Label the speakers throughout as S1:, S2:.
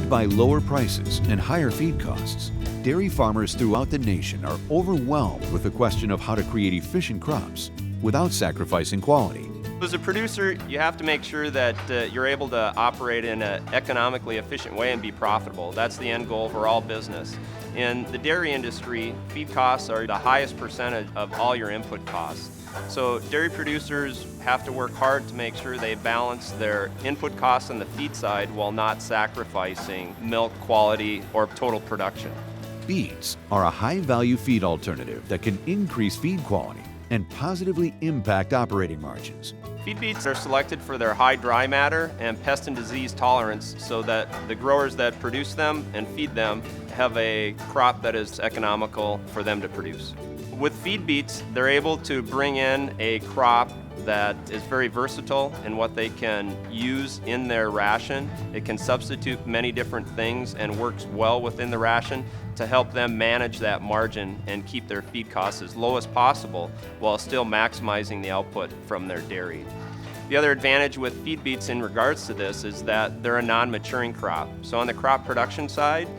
S1: Plagued by lower prices and higher feed costs, dairy farmers throughout the nation are overwhelmed with the question of how to create efficient crops without sacrificing quality.
S2: As a producer, you have to make sure that you're able to operate in an economically efficient way and be profitable. That's the end goal for all business. In the dairy industry, feed costs are the highest percentage of all your input costs. So dairy producers have to work hard to make sure they balance their input costs on the feed side while not sacrificing milk quality or total production.
S1: Beets are a high-value feed alternative that can increase feed quality and positively impact operating margins.
S2: Feed beets are selected for their high dry matter and pest and disease tolerance so that the growers that produce them and feed them have a crop that is economical for them to produce. With feed beets, they're able to bring in a crop that is very versatile in what they can use in their ration. It can substitute many different things and works well within the ration to help them manage that margin and keep their feed costs as low as possible while still maximizing the output from their dairy. The other advantage with feed beets in regards to this is that they're a non-maturing crop. So on the crop production side,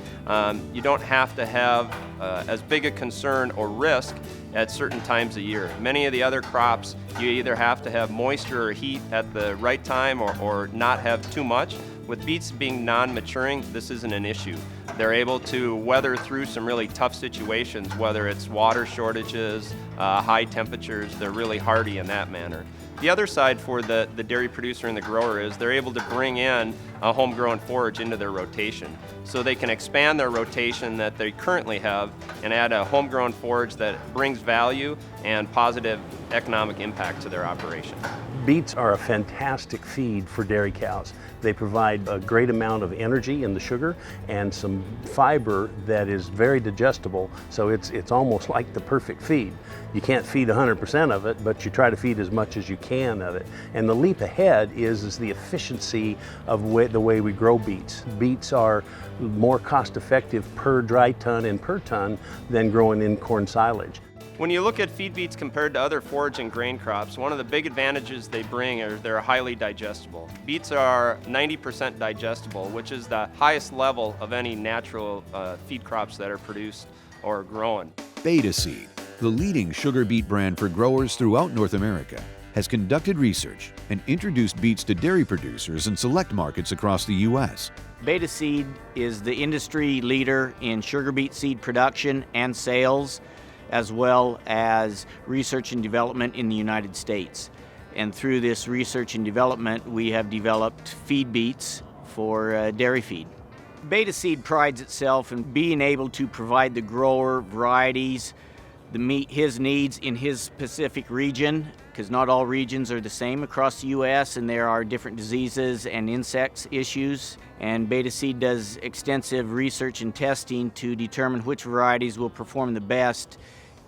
S2: you don't have to have as big a concern or risk at certain times of year. Many of the other crops, you either have to have moisture or heat at the right time or not have too much. With beets being non-maturing, this isn't an issue. They're able to weather through some really tough situations, whether it's water shortages, high temperatures. They're really hardy in that manner. The other side for the dairy producer and the grower is they're able to bring in a homegrown forage into their rotation. So they can expand their rotation that they currently have and add a homegrown forage that brings value and positive economic impact to their operation.
S3: Beets are a fantastic feed for dairy cows. They provide a great amount of energy in the sugar and some fiber that is very digestible, so it's almost like the perfect feed. You can't feed 100% of it, but you try to feed as much as you can of it. And the leap ahead is the efficiency of the way we grow beets. Beets are more cost-effective per dry ton and per ton than growing in corn silage.
S2: When you look at feed beets compared to other forage and grain crops, one of the big advantages they bring is they're highly digestible. Beets are 90% digestible, which is the highest level of any natural feed crops that are produced or grown.
S1: Beta Seed, the leading sugar beet brand for growers throughout North America, has conducted research and introduced beets to dairy producers in select markets across the U.S.
S4: Beta Seed is the industry leader in sugar beet seed production and sales, as well as research and development in the United States. And through this research and development, we have developed feed beets for dairy feed. Beta Seed prides itself in being able to provide the grower varieties that meet his needs in his specific region, because not all regions are the same across the U.S. and there are different diseases and insects issues. And Beta Seed does extensive research and testing to determine which varieties will perform the best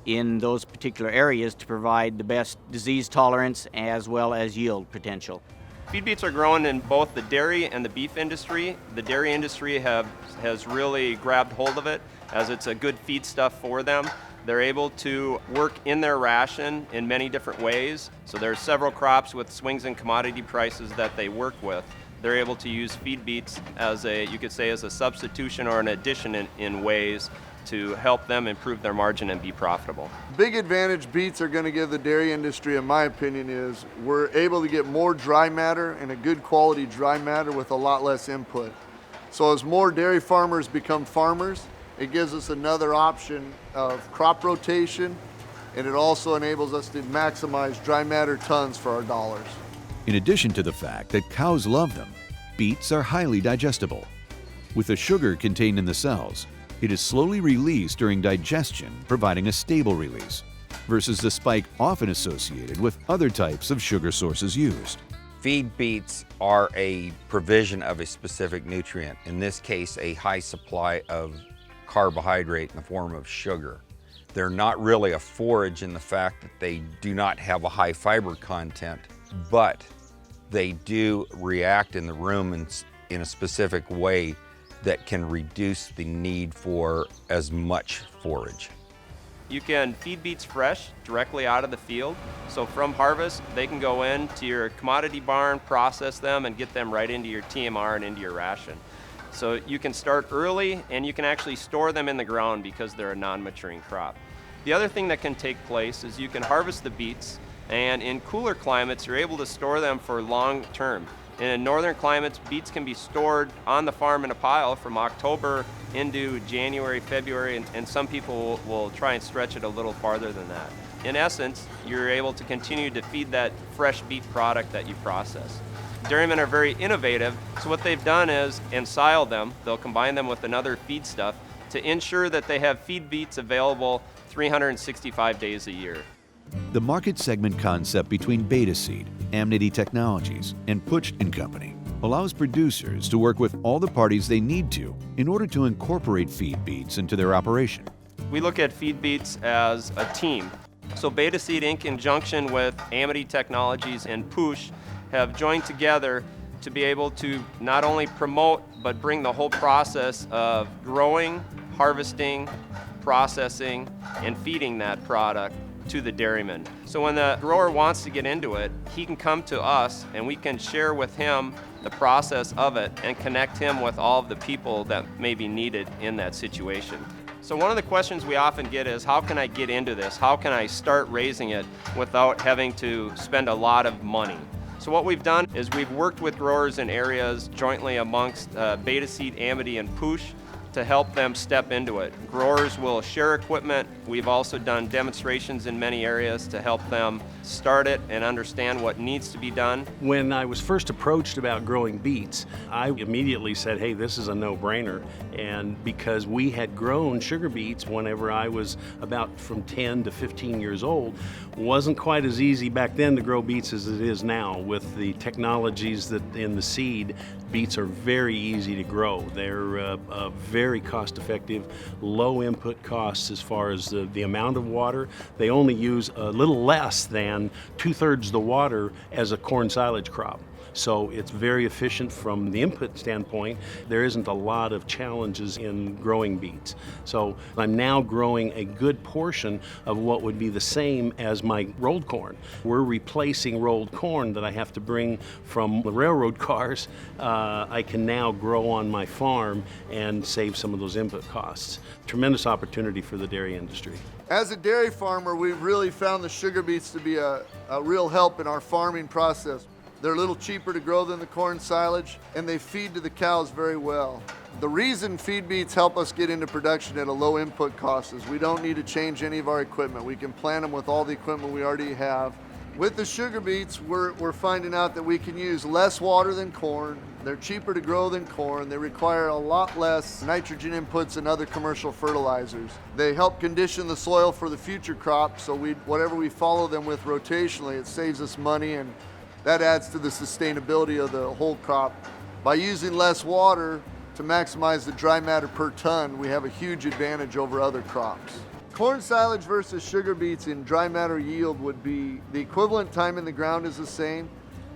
S4: in those particular areas to provide the best disease tolerance as well as yield potential.
S2: Feed beets are grown in both the dairy and the beef industry. The dairy industry has really grabbed hold of it as it's a good feed stuff for them. They're able to work in their ration in many different ways. So there are several crops with swings in commodity prices that they work with. They're able to use feed beets as you could say, as a substitution or an addition in ways to help them improve their margin and be profitable.
S5: Big advantage beets are going to give the dairy industry, in my opinion, is we're able to get more dry matter and a good quality dry matter with a lot less input. So as more dairy farmers become farmers, it gives us another option of crop rotation, and it also enables us to maximize dry matter tons for our dollars.
S1: In addition to the fact that cows love them, beets are highly digestible. With the sugar contained in the cells, it is slowly released during digestion, providing a stable release, versus the spike often associated with other types of sugar sources used.
S6: Feed beets are a provision of a specific nutrient, in this case a high supply of carbohydrate in the form of sugar. They're not really a forage in the fact that they do not have a high fiber content, but they do react in the rumen in a specific way that can reduce the need for as much forage.
S2: You can feed beets fresh directly out of the field. So from harvest, they can go into your commodity barn, process them, and get them right into your TMR and into your ration. So you can start early and you can actually store them in the ground because they're a non-maturing crop. The other thing that can take place is you can harvest the beets, and in cooler climates you're able to store them for long term. In northern climates, beets can be stored on the farm in a pile from October into January, February, and some people will try and stretch it a little farther than that. In essence, you're able to continue to feed that fresh beet product that you process. Dairymen are very innovative, so what they've done is ensile them. They'll combine them with another feedstuff to ensure that they have feed beets available 365 days a year.
S1: The market segment concept between Beta Seed, Amity Technologies, and Puch & Company allows producers to work with all the parties they need to in order to incorporate Feed Beets into their operation.
S2: We look at Feed Beets as a team. So Beta Seed in conjunction with Amity Technologies and Puch have joined together to be able to not only promote but bring the whole process of growing, harvesting, processing, and feeding that product to the dairyman. So when the grower wants to get into it, he can come to us and we can share with him the process of it and connect him with all of the people that may be needed in that situation. So one of the questions we often get is, how can I get into this? How can I start raising it without having to spend a lot of money? So what we've done is we've worked with growers in areas jointly amongst Beta Seed, Amity, and Puch to help them step into it. Growers will share equipment. We've also done demonstrations in many areas to help them start it and understand what needs to be done.
S3: When I was first approached about growing beets, I immediately said, hey, this is a no-brainer. And because we had grown sugar beets whenever I was about from 10 to 15 years old, wasn't quite as easy back then to grow beets as it is now. With the technologies that in the seed, beets are very easy to grow. They're very cost-effective, low input costs as far as the amount of water. They only use a little less than 2/3 the water as a corn silage crop. So it's very efficient from the input standpoint. There isn't a lot of challenges in growing beets. So I'm now growing a good portion of what would be the same as my rolled corn. We're replacing rolled corn that I have to bring from the railroad cars. I can now grow on my farm and save some of those input costs. Tremendous opportunity for the dairy industry.
S5: As a dairy farmer, we've really found the sugar beets to be a real help in our farming process. They're a little cheaper to grow than the corn silage, and they feed to the cows very well. The reason feed beets help us get into production at a low input cost is we don't need to change any of our equipment. We can plant them with all the equipment we already have. With the sugar beets, we're finding out that we can use less water than corn. They're cheaper to grow than corn. They require a lot less nitrogen inputs and other commercial fertilizers. They help condition the soil for the future crop, so whatever we follow them with rotationally, it saves us money, and that adds to the sustainability of the whole crop. By using less water to maximize the dry matter per ton, we have a huge advantage over other crops. Corn silage versus sugar beets in dry matter yield would be the equivalent time in the ground is the same.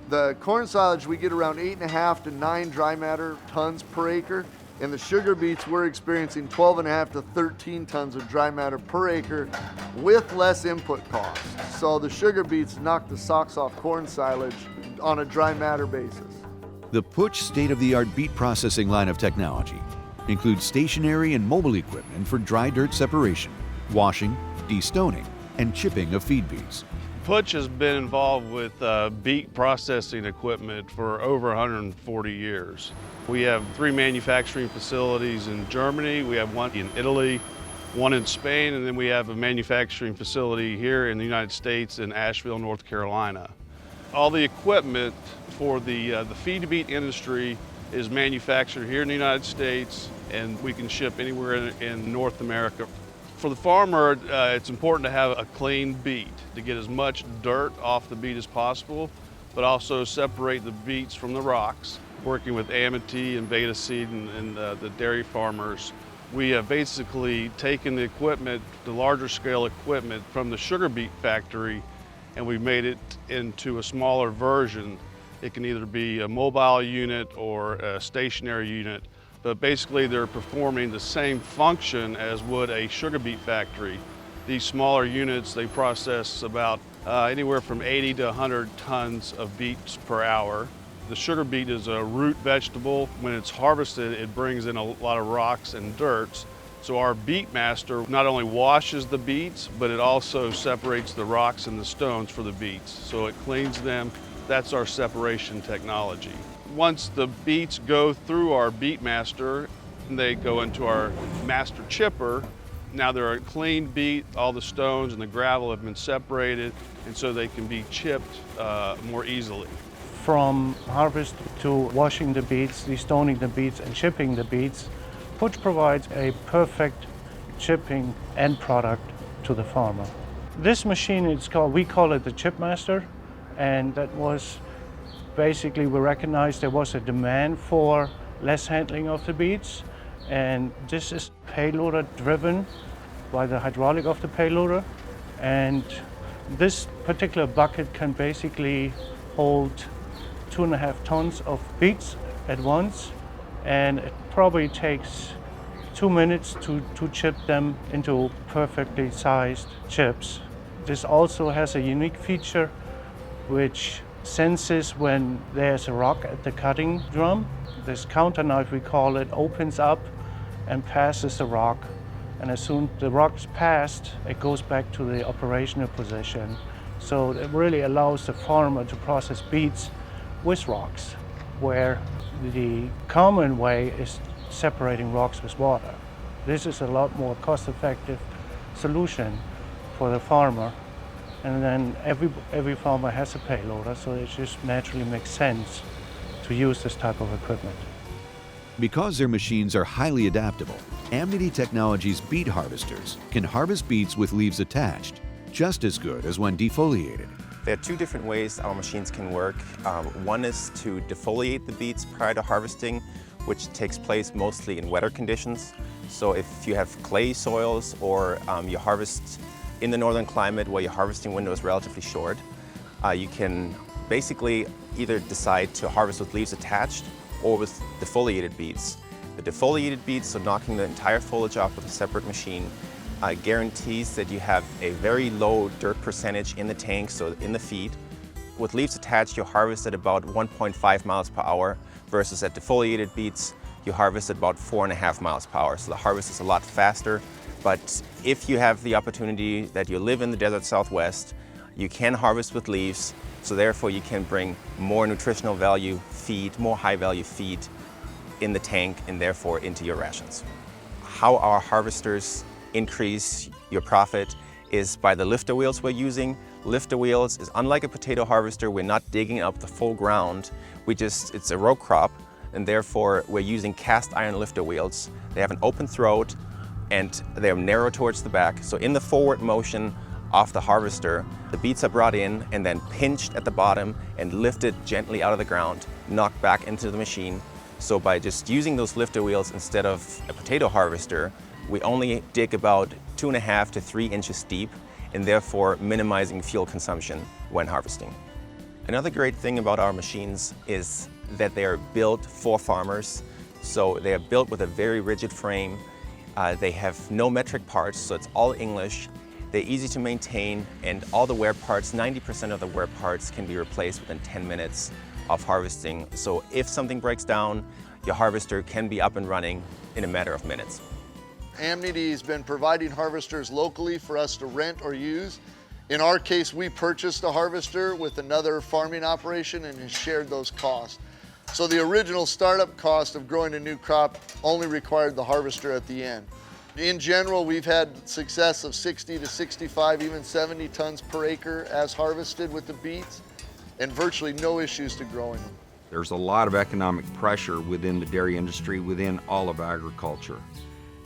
S5: The corn silage, we get around 8.5 to 9 dry matter tons per acre. In the sugar beets, we're experiencing 12.5 to 13 tons of dry matter per acre with less input costs. So the sugar beets knock the socks off corn silage on a dry matter basis.
S1: The Puch state-of-the-art beet processing line of technology includes stationary and mobile equipment for dry dirt separation, washing, destoning, and chipping of feed beets.
S7: Puch has been involved with beet processing equipment for over 140 years. We have 3 manufacturing facilities in Germany, we have 1 in Italy, 1 in Spain, and then we have a manufacturing facility here in the United States in Asheville, North Carolina. All the equipment for the feed beet industry is manufactured here in the United States, and we can ship anywhere in North America. For the farmer, it's important to have a clean beet to get as much dirt off the beet as possible, but also separate the beets from the rocks. Working with Amity and Beta Seed and the dairy farmers, we have basically taken the equipment, the larger scale equipment from the sugar beet factory, and we made it into a smaller version. It can either be a mobile unit or a stationary unit, but basically they're performing the same function as would a sugar beet factory. These smaller units, they process about anywhere from 80 to 100 tons of beets per hour. The sugar beet is a root vegetable. When it's harvested, it brings in a lot of rocks and dirt. So our Beet Master not only washes the beets, but it also separates the rocks and the stones for the beets. So it cleans them. That's our separation technology. Once the beets go through our Beet Master, they go into our master chipper. Now they're a clean beet, all the stones and the gravel have been separated, and so they can be chipped more easily.
S8: From harvest to washing the beets, destoning the beets, and chipping the beets, which provides a perfect chipping end product to the farmer. This machine, we call it the Chip Master, and that was basically, we recognized there was a demand for less handling of the beets, and this is payloader driven by the hydraulic of the payloader, and this particular bucket can basically hold 2.5 tons of beets at once, and it probably takes 2 minutes to chip them into perfectly sized chips. This also has a unique feature which senses when there's a rock at the cutting drum. This counter knife, we call it, opens up and passes the rock, and as soon as the rock is passed, it goes back to the operational position. So it really allows the farmer to process beets with rocks, where the common way is separating rocks with water. This is a lot more cost-effective solution for the farmer. And then every farmer has a payloader, so it just naturally makes sense to use this type of equipment.
S1: Because their machines are highly adaptable, Amnity Technologies beet harvesters can harvest beets with leaves attached, just as good as when defoliated.
S9: There are two different ways our machines can work. One is to defoliate the beets prior to harvesting, which takes place mostly in wetter conditions. So if you have clay soils or you harvest in the northern climate where your harvesting window is relatively short, you can basically either decide to harvest with leaves attached or with defoliated beets. The defoliated beets, so knocking the entire foliage off with a separate machine, guarantees that you have a very low dirt percentage in the tank, so in the feed. With leaves attached, you harvest at about 1.5 miles per hour, versus at defoliated beets, you harvest at about 4.5 miles per hour. So the harvest is a lot faster, but if you have the opportunity that you live in the desert Southwest, you can harvest with leaves, so therefore you can bring more nutritional value feed, more high value feed in the tank and therefore into your rations. How our harvesters increase your profit is by the lifter wheels we're using. Lifter wheels is unlike a potato harvester. We're not digging up the full ground. It's a row crop, and therefore we're using cast iron lifter wheels. They have an open throat and they're narrow towards the back. So in the forward motion of the harvester, the beets are brought in and then pinched at the bottom and lifted gently out of the ground, knocked back into the machine. So by just using those lifter wheels instead of a potato harvester, we only dig about 2.5 to 3 inches deep, and therefore minimizing fuel consumption when harvesting. Another great thing about our machines is that they are built for farmers. So they are built with a very rigid frame. They have no metric parts, so it's all English. They're easy to maintain, and all the wear parts, 90% of the wear parts can be replaced within 10 minutes of harvesting. So if something breaks down, your harvester can be up and running in a matter of minutes.
S5: Amnity has been providing harvesters locally for us to rent or use. In our case, we purchased a harvester with another farming operation and has shared those costs. So the original startup cost of growing a new crop only required the harvester at the end. In general, we've had success of 60 to 65, even 70 tons per acre as harvested with the beets, and virtually no issues to growing them.
S6: There's a lot of economic pressure within the dairy industry, within all of agriculture.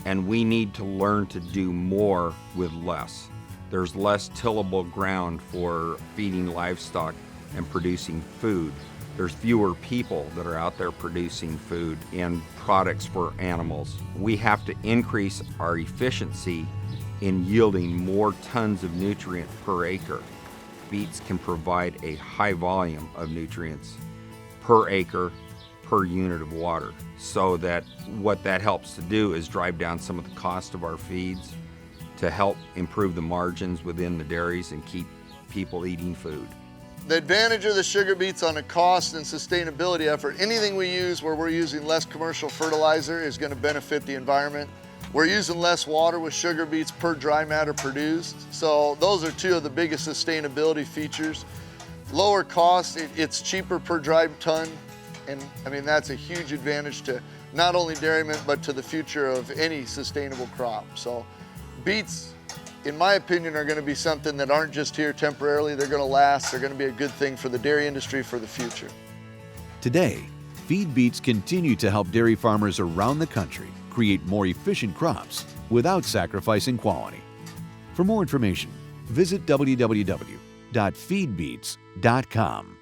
S6: And we need to learn to do more with less. There's less tillable ground for feeding livestock and producing food. There's fewer people that are out there producing food and products for animals. We have to increase our efficiency in yielding more tons of nutrient per acre. Beets can provide a high volume of nutrients per acre, per unit of water. So that what that helps to do is drive down some of the cost of our feeds to help improve the margins within the dairies and keep people eating food.
S5: The advantage of the sugar beets on a cost and sustainability effort, anything we use where we're using less commercial fertilizer is going to benefit the environment. We're using less water with sugar beets per dry matter produced. So those are two of the biggest sustainability features. Lower cost, it's cheaper per dry ton. And I mean, that's a huge advantage to not only dairymen, but to the future of any sustainable crop. So beets, in my opinion, are going to be something that aren't just here temporarily. They're going to last. They're going to be a good thing for the dairy industry for the future.
S1: Today, Feed Beets continue to help dairy farmers around the country create more efficient crops without sacrificing quality. For more information, visit www.feedbeets.com.